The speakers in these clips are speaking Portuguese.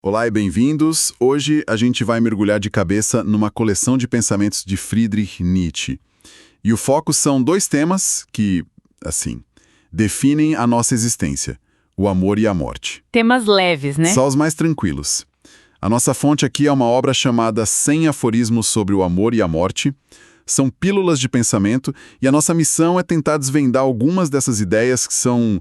Olá e bem-vindos. Hoje a gente vai mergulhar de cabeça numa coleção de pensamentos de Friedrich Nietzsche. E o foco são dois temas que, definem a nossa existência: o amor e a morte. Temas leves, né? Só os mais tranquilos. A nossa fonte aqui é uma obra chamada 100 Aforismos sobre o Amor e a Morte. São pílulas de pensamento e a nossa missão é tentar desvendar algumas dessas ideias que são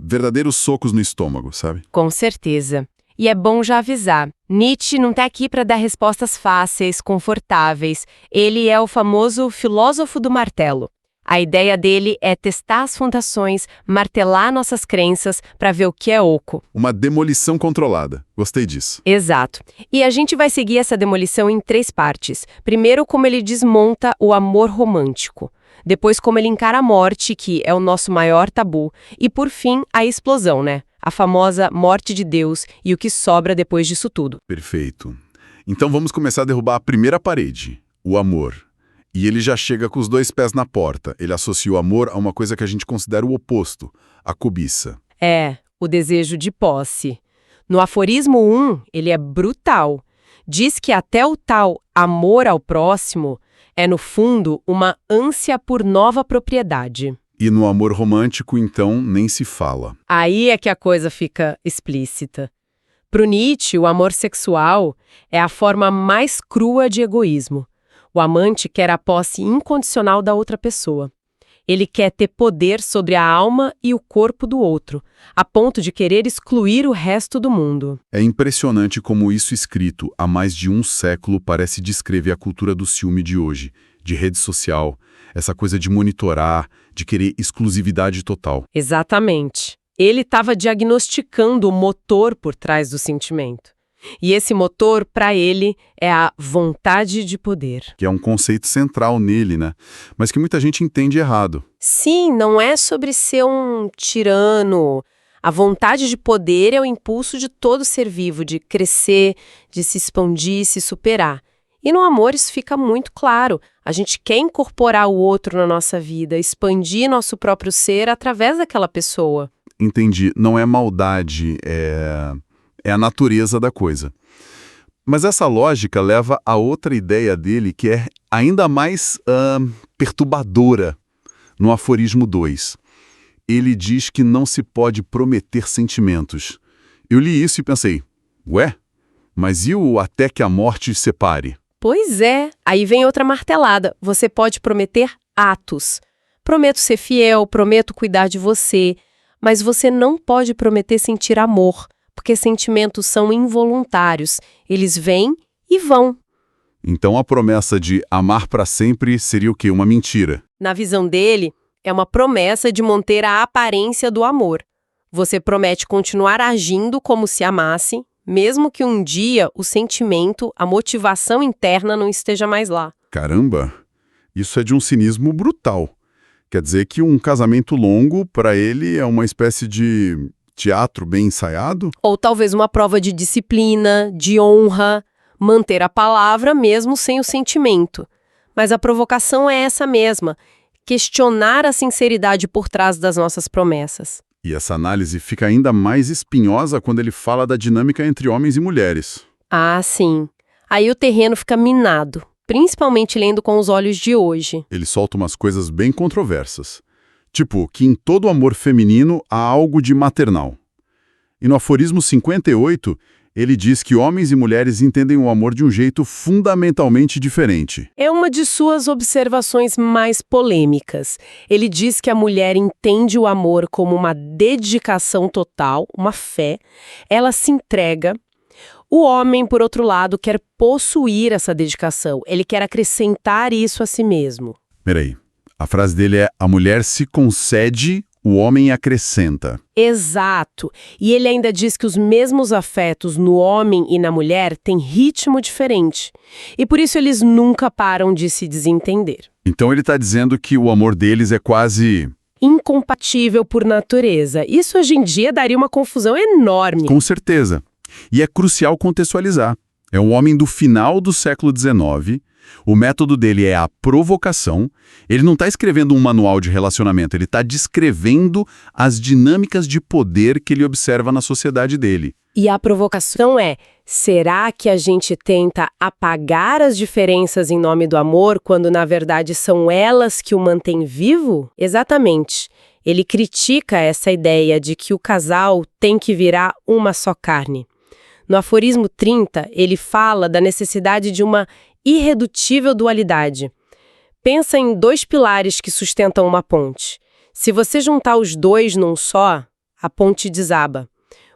verdadeiros socos no estômago, sabe? Com certeza. E é bom já avisar, Nietzsche não está aqui para dar respostas fáceis, confortáveis. Ele é o famoso filósofo do martelo. A ideia dele é testar as fundações, martelar nossas crenças para ver o que é oco. Uma demolição controlada. Gostei disso. Exato. E a gente vai seguir essa demolição em 3 partes. Primeiro, como ele desmonta o amor romântico. Depois, como ele encara a morte, que é o nosso maior tabu. E, por fim, a explosão, né? A famosa morte de Deus e o que sobra depois disso tudo. Perfeito. Então vamos começar a derrubar a primeira parede, o amor. E ele já chega com os 2 pés na porta. Ele associa o amor a uma coisa que a gente considera o oposto, a cobiça. É, o desejo de posse. No aforismo 1, ele é brutal. Diz que até o tal amor ao próximo é, no fundo, uma ânsia por nova propriedade. E no amor romântico, então, nem se fala. Aí é que a coisa fica explícita. Para Nietzsche, o amor sexual é a forma mais crua de egoísmo. O amante quer a posse incondicional da outra pessoa. Ele quer ter poder sobre a alma e o corpo do outro, a ponto de querer excluir o resto do mundo. É impressionante como isso escrito há mais de um século parece descrever a cultura do ciúme de hoje, de rede social, essa coisa de monitorar, de querer exclusividade total. Exatamente. Ele estava diagnosticando o motor por trás do sentimento. E esse motor, para ele, é a vontade de poder. Que é um conceito central nele, né? Mas que muita gente entende errado. Sim, não é sobre ser um tirano. A vontade de poder é o impulso de todo ser vivo, de crescer, de se expandir, se superar. E no amor isso fica muito claro. A gente quer incorporar o outro na nossa vida, expandir nosso próprio ser através daquela pessoa. Entendi. Não é maldade, é a natureza da coisa. Mas essa lógica leva a outra ideia dele que é ainda mais perturbadora no aforismo 2. Ele diz que não se pode prometer sentimentos. Eu li isso e pensei, ué, mas e o até que a morte separe? Pois é, aí vem outra martelada. Você pode prometer atos. Prometo ser fiel, prometo cuidar de você, mas você não pode prometer sentir amor, porque sentimentos são involuntários. Eles vêm e vão. Então a promessa de amar para sempre seria o quê? Uma mentira. Na visão dele, é uma promessa de manter a aparência do amor. Você promete continuar agindo como se amasse, mesmo que um dia o sentimento, a motivação interna não esteja mais lá. Caramba, isso é de um cinismo brutal. Quer dizer que um casamento longo, para ele, é uma espécie de teatro bem ensaiado? Ou talvez uma prova de disciplina, de honra, manter a palavra mesmo sem o sentimento. Mas a provocação é essa mesma, questionar a sinceridade por trás das nossas promessas. E essa análise fica ainda mais espinhosa quando ele fala da dinâmica entre homens e mulheres. Ah, sim. Aí o terreno fica minado, principalmente lendo com os olhos de hoje. Ele solta umas coisas bem controversas. Tipo, que em todo amor feminino há algo de maternal. E no aforismo 58, ele diz que homens e mulheres entendem o amor de um jeito fundamentalmente diferente. É uma de suas observações mais polêmicas. Ele diz que a mulher entende o amor como uma dedicação total, uma fé. Ela se entrega. O homem, por outro lado, quer possuir essa dedicação. Ele quer acrescentar isso a si mesmo. Peraí. A frase dele é: a mulher se concede, o homem acrescenta. Exato. E ele ainda diz que os mesmos afetos no homem e na mulher têm ritmo diferente. E por isso eles nunca param de se desentender. Então ele está dizendo que o amor deles é quase incompatível por natureza. Isso hoje em dia daria uma confusão enorme. Com certeza. E é crucial contextualizar. É um homem do final do século XIX O método dele é a provocação. Ele não está escrevendo um manual de relacionamento, ele está descrevendo as dinâmicas de poder que ele observa na sociedade dele. E a provocação é: será que a gente tenta apagar as diferenças em nome do amor, quando na verdade são elas que o mantêm vivo? Exatamente. Ele critica essa ideia de que o casal tem que virar uma só carne. No aforismo 30, ele fala da necessidade de uma irredutível dualidade. Pensa em dois pilares que sustentam uma ponte. Se você juntar os dois num só, a ponte desaba.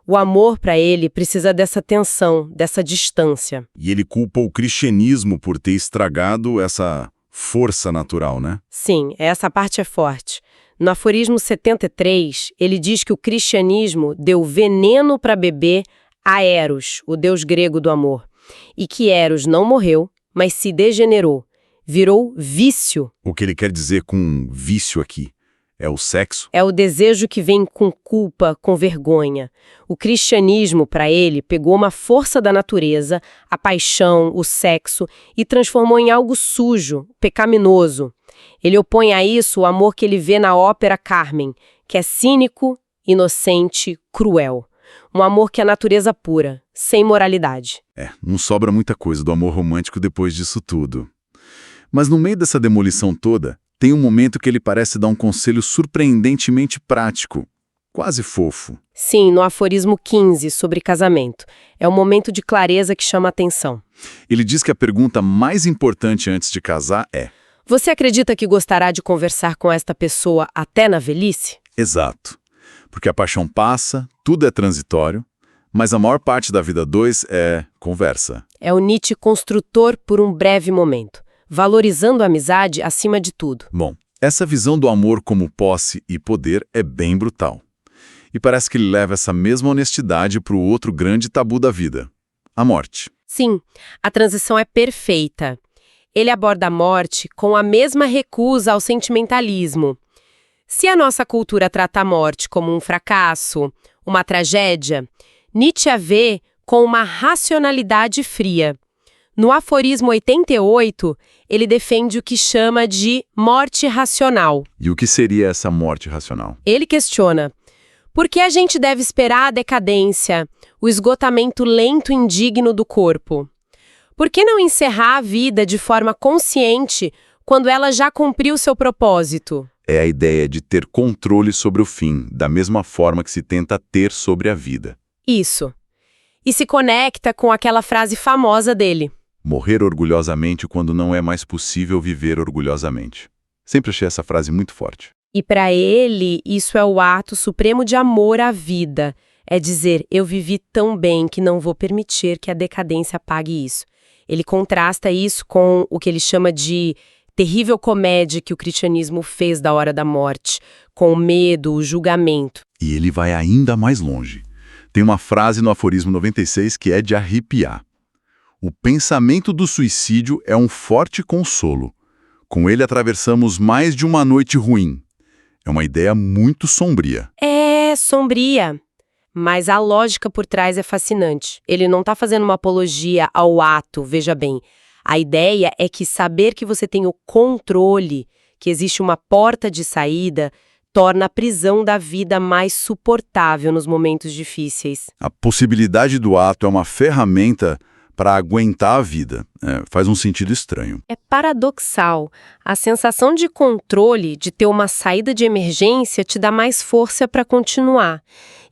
O amor, para ele, precisa dessa tensão, dessa distância. E ele culpa o cristianismo por ter estragado essa força natural, né? Sim, essa parte é forte. No aforismo 73, ele diz que o cristianismo deu veneno para beber a Eros, o deus grego do amor, e que Eros não morreu, mas se degenerou, virou vício. O que ele quer dizer com vício aqui? É o sexo? É o desejo que vem com culpa, com vergonha. O cristianismo, para ele, pegou uma força da natureza, a paixão, o sexo, e transformou em algo sujo, pecaminoso. Ele opõe a isso o amor que ele vê na ópera Carmen, que é cínico, inocente, cruel. Um amor que é natureza pura, sem moralidade. Não sobra muita coisa do amor romântico depois disso tudo. Mas no meio dessa demolição toda, tem um momento que ele parece dar um conselho surpreendentemente prático, quase fofo. Sim, no aforismo 15, sobre casamento. É um momento de clareza que chama a atenção. Ele diz que a pergunta mais importante antes de casar é: você acredita que gostará de conversar com esta pessoa até na velhice? Exato. Porque a paixão passa, tudo é transitório, mas a maior parte da vida dois é conversa. É o Nietzsche construtor por um breve momento, valorizando a amizade acima de tudo. Bom, essa visão do amor como posse e poder é bem brutal. E parece que ele leva essa mesma honestidade para o outro grande tabu da vida, a morte. Sim, a transição é perfeita. Ele aborda a morte com a mesma recusa ao sentimentalismo. Se a nossa cultura trata a morte como um fracasso, uma tragédia, Nietzsche a vê com uma racionalidade fria. No aforismo 88, ele defende o que chama de morte racional. E o que seria essa morte racional? Ele questiona: por que a gente deve esperar a decadência, o esgotamento lento e indigno do corpo? Por que não encerrar a vida de forma consciente quando ela já cumpriu seu propósito? É a ideia de ter controle sobre o fim, da mesma forma que se tenta ter sobre a vida. Isso. E se conecta com aquela frase famosa dele: morrer orgulhosamente quando não é mais possível viver orgulhosamente. Sempre achei essa frase muito forte. E para ele, isso é o ato supremo de amor à vida. É dizer: eu vivi tão bem que não vou permitir que a decadência apague isso. Ele contrasta isso com o que ele chama de terrível comédia que o cristianismo fez da hora da morte, com o medo, o julgamento. E ele vai ainda mais longe. Tem uma frase no aforismo 96 que é de arrepiar. O pensamento do suicídio é um forte consolo. Com ele atravessamos mais de uma noite ruim. É uma ideia muito sombria. É sombria, mas a lógica por trás é fascinante. Ele não está fazendo uma apologia ao ato, veja bem. A ideia é que saber que você tem o controle, que existe uma porta de saída, torna a prisão da vida mais suportável nos momentos difíceis. A possibilidade do ato é uma ferramenta para aguentar a vida. Faz um sentido estranho. É paradoxal. A sensação de controle, de ter uma saída de emergência, te dá mais força para continuar.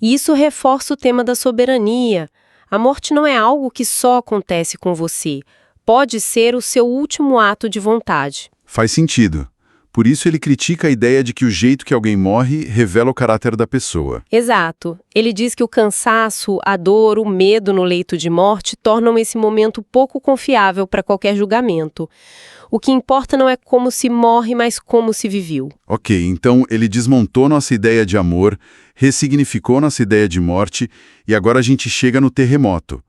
E isso reforça o tema da soberania. A morte não é algo que só acontece com você. Pode ser o seu último ato de vontade. Faz sentido. Por isso ele critica a ideia de que o jeito que alguém morre revela o caráter da pessoa. Exato. Ele diz que o cansaço, a dor, o medo no leito de morte tornam esse momento pouco confiável para qualquer julgamento. O que importa não é como se morre, mas como se viveu. Ok, então ele desmontou nossa ideia de amor, ressignificou nossa ideia de morte, e agora a gente chega no terremoto,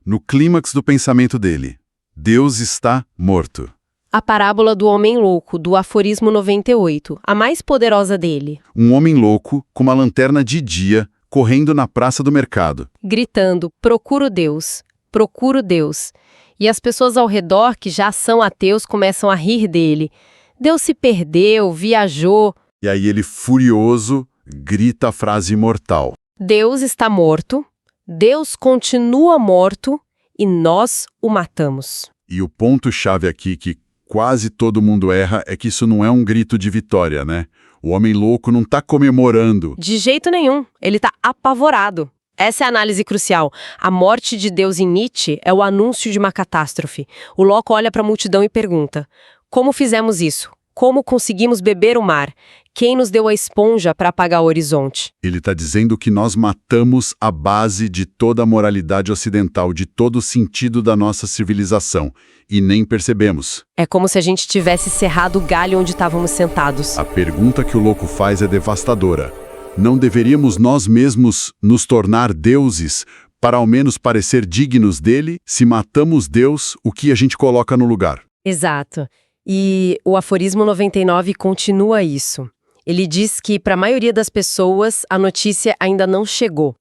no clímax do pensamento dele. Deus está morto. A parábola do homem louco, do aforismo 98, a mais poderosa dele. Um homem louco, com uma lanterna de dia, correndo na praça do mercado. Gritando: procuro Deus, procuro Deus. E as pessoas ao redor, que já são ateus, começam a rir dele. Deus se perdeu, viajou. E aí ele, furioso, grita a frase imortal. Deus está morto, Deus continua morto e nós o matamos. E o ponto-chave aqui que quase todo mundo erra é que isso não é um grito de vitória, né? O homem louco não está comemorando. De jeito nenhum, ele está apavorado. Essa é a análise crucial. A morte de Deus em Nietzsche é o anúncio de uma catástrofe. O louco olha para a multidão e pergunta: como fizemos isso? Como conseguimos beber o mar? Quem nos deu a esponja para apagar o horizonte? Ele está dizendo que nós matamos a base de toda a moralidade ocidental, de todo o sentido da nossa civilização, e nem percebemos. É como se a gente tivesse cerrado o galho onde estávamos sentados. A pergunta que o louco faz é devastadora. Não deveríamos nós mesmos nos tornar deuses para ao menos parecer dignos dele? Se matamos Deus, o que a gente coloca no lugar? Exato. E o aforismo 99 continua isso. Ele diz que, para a maioria das pessoas, a notícia ainda não chegou.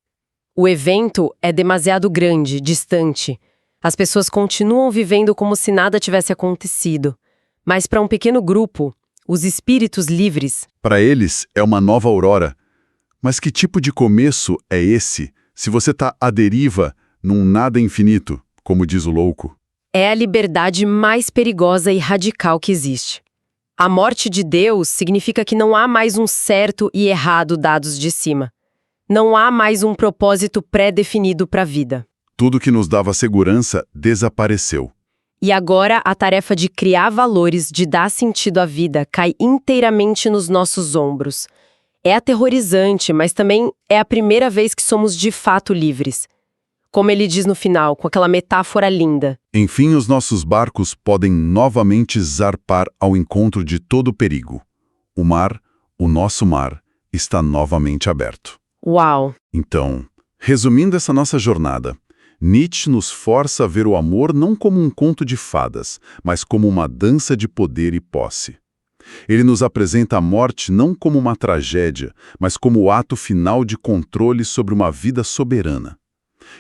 O evento é demasiado grande, distante. As pessoas continuam vivendo como se nada tivesse acontecido. Mas para um pequeno grupo, os espíritos livres... Para eles, é uma nova aurora. Mas que tipo de começo é esse, se você está à deriva num nada infinito, como diz o louco? É a liberdade mais perigosa e radical que existe. A morte de Deus significa que não há mais um certo e errado dados de cima. Não há mais um propósito pré-definido para a vida. Tudo que nos dava segurança desapareceu. E agora a tarefa de criar valores, de dar sentido à vida, cai inteiramente nos nossos ombros. É aterrorizante, mas também é a primeira vez que somos de fato livres. Como ele diz no final, com aquela metáfora linda. Enfim, os nossos barcos podem novamente zarpar ao encontro de todo o perigo. O mar, o nosso mar, está novamente aberto. Uau! Então, resumindo essa nossa jornada, Nietzsche nos força a ver o amor não como um conto de fadas, mas como uma dança de poder e posse. Ele nos apresenta a morte não como uma tragédia, mas como o ato final de controle sobre uma vida soberana.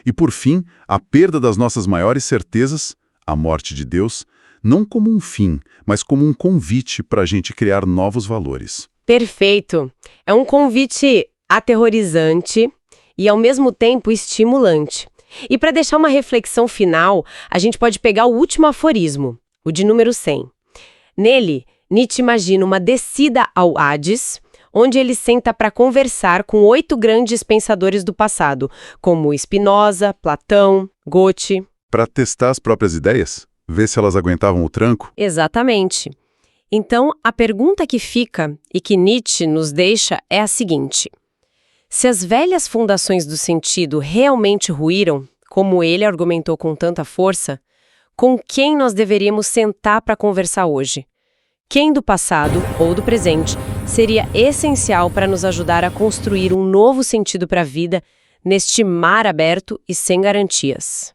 E, por fim, a perda das nossas maiores certezas, a morte de Deus, não como um fim, mas como um convite para a gente criar novos valores. Perfeito! É um convite aterrorizante e, ao mesmo tempo, estimulante. E para deixar uma reflexão final, a gente pode pegar o último aforismo, o de número 100. Nele, Nietzsche imagina uma descida ao Hades, onde ele senta para conversar com 8 grandes pensadores do passado, como Spinoza, Platão, Goethe. Para testar as próprias ideias? Ver se elas aguentavam o tranco? Exatamente. Então, a pergunta que fica e que Nietzsche nos deixa é a seguinte: se as velhas fundações do sentido realmente ruíram, como ele argumentou com tanta força, com quem nós deveríamos sentar para conversar hoje? Quem do passado ou do presente seria essencial para nos ajudar a construir um novo sentido para a vida neste mar aberto e sem garantias?